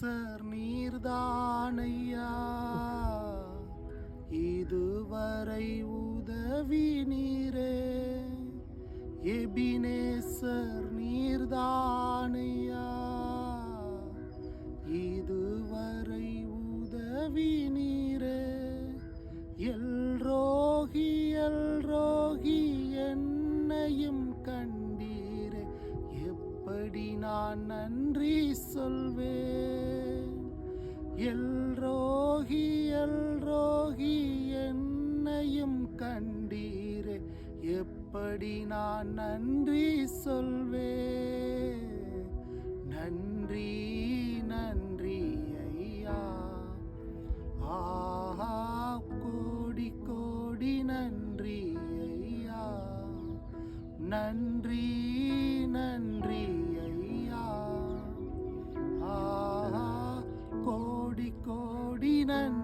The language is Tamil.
எபினேசர் நீர்தானையா, இதுவரை உதவி நீரே. எபினேசர் நீர்தானையா, இதுவரை உதவி நீரே. எல்ரோகி எல்ரோகி என்னையும் கண்டீரே, எப்படி நான் நன்றி சொல்வேன். எல்ரோகி எல்ரோகி என்னையும் கண்டீரே, எப்படி நான் நன்றி சொல்வேன். நன்றி நன்றி ஐயா, ஆஹா கோடி கோடி நன்றி ஐயா. நன்றி நன்றி ஐயா, ஆஹா கோடி கோடி நன்றி.